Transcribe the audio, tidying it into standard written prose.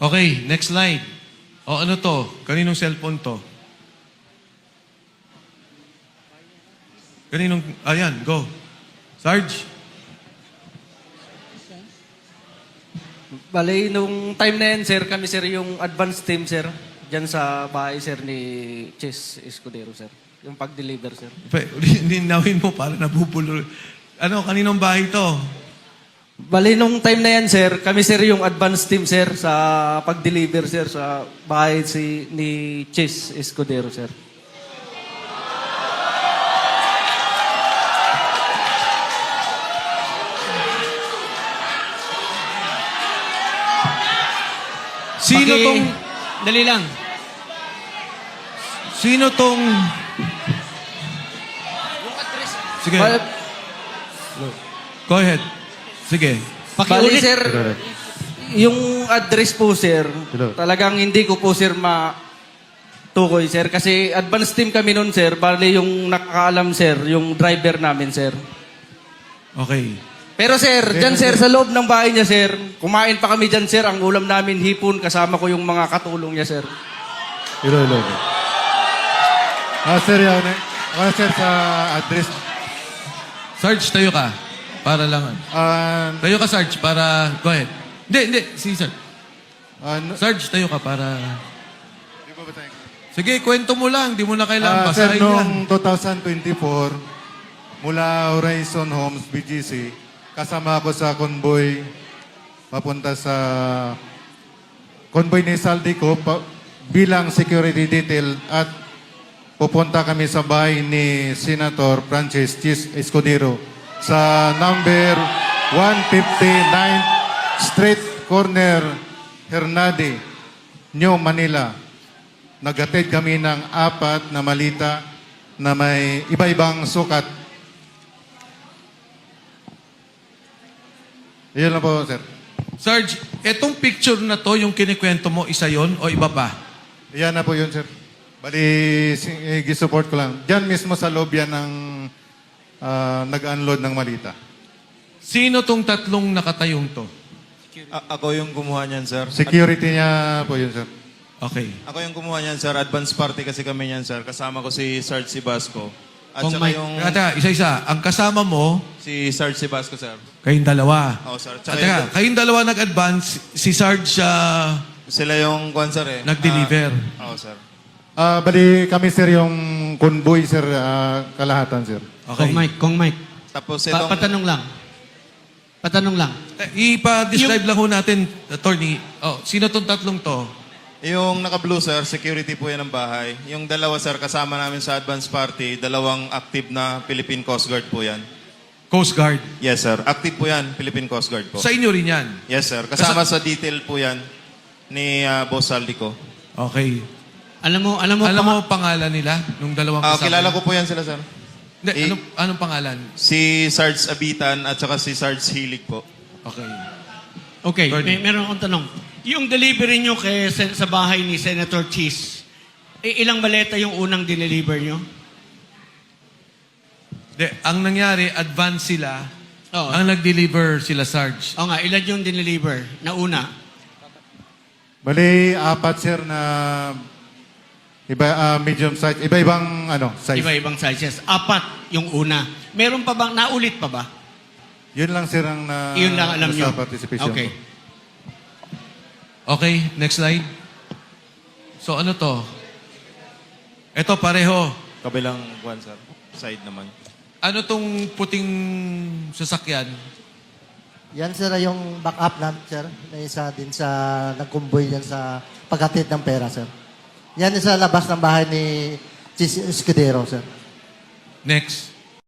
Okay, next slide. O ano to? Kaninong cellphone to? Kaninong... Ayan, go. Sarge? Bale, nung time na yan, sir, kami, sir, yung advance team, sir. Diyan sa bahay, sir, ni Chess Escudero, sir. Yung pag-deliver, sir. Ninawin mo para nabubulo. Ano, kaninong bahay to? Bale, nung time na yan, sir, kami, sir, yung advance team, sir, sa pag-deliver, sir, sa bahay ni Chess Escudero, sir. Sino tong... Dali lang. Sino tong... Sige. Go ahead. Sige. Bale, Pakiulit. sir, yung address po, sir, talagang hindi ko po, sir, matukoy, sir. Kasi advance team kami nun, sir. Bale, yung nakakaalam, sir, yung driver namin, sir. Okay. Pero sir, dyan sir, sa loob ng bahay niya sir, kumain pa kami dyan sir, ang ulam namin hipon, kasama ko yung mga katulong niya sir. Hello. Sir, yan. Ako sir sa address. Sarge, tayo ka. Para lang. Tayo ka, Sarge, para... Go ahead. Hindi. Si Sarge. Sarge, tayo ka para... Sige, kwento mo lang. Di mo na kailangan Sir, basahin yan. noong 2024, mula Horizon Homes, BGC, kasama ako sa convoy papunta sa convoy ni Saldico bilang security detail at pupunta kami sa bahay ni Senator Francis Chis Escudero sa number 159th Street Corner, Hernade, New Manila. Naghatid kami ng 4 na malita na may iba-ibang sukat. Iyon lang po, sir. Sarge, etong picture na to, yung kinikwento mo, isa yon o iba pa? Iyan na po yun, sir. Bali, gisupport ko lang. Diyan mismo sa loob yan ng nag-unload ng malita. Sino tong tatlong nakatayong to? Ako yung kumuha niyan, sir. Security niya po yun, sir. Okay. Ako yung kumuha niyan, sir. Advance party kasi kami niyan, sir. Kasama ko si Sarge Sibasco. At Kung saka may... yung Isa-isa. Ang kasama mo, si Sarge Sibasco, sir. kayong dalawa. Oo, sir. At Tsaka kayong dalawa nag-advance, si Sarge sila yung kwan, sir, eh. nag-deliver. Oo, sir. Bali, kami, sir, yung convoy, sir, kalahatan, sir. Okay. Kong Mike. Tapos itong... Patanong lang. Ipa-describe lang ho natin, attorney. Sino tong tatlong to? Yung naka-blue, sir, security po yan ng bahay. Yung dalawa, sir, kasama namin sa advance party, dalawang active na Philippine Coast Guard po yan. Coast Guard. Yes, sir. Active po yan, Philippine Coast Guard po. Sa inyo rin yan. Yes, sir. Kasama sa detail po yan ni Boss Saldico. Okay. Alam mo pangalan nila nung dalawang kasama? Kilala ko po yan sila, sir. Hindi, anong pangalan? Si Sarge Abitan at saka si Sarge Hilig po. Okay. Okay, Gordon. meron akong tanong. Yung delivery nyo sa bahay ni Senator Cheese, ilang maleta yung unang dineliver nyo? Ang nangyari, advance sila. Oo. Ang nag-deliver sila, Sarge. O nga, ilan yung dineliver na una? Bali, 4, sir, na medium size. Iba-ibang size. Iba-ibang sizes. 4 yung una. Meron pa bang, naulit pa ba? Yun lang, sir, ang Yun lang alam nyo. sa participation Okay. ko. Okay, next slide. So ano to? Ito pareho. Kabilang kwan, sir. Side naman. Ano tong puting sasakyan? Yan sir yung backup namin sir. Na isa din sa nagkumboy yan sa paghatid ng pera sir. Yan sa labas ng bahay ni Chis Escudero sir. Next.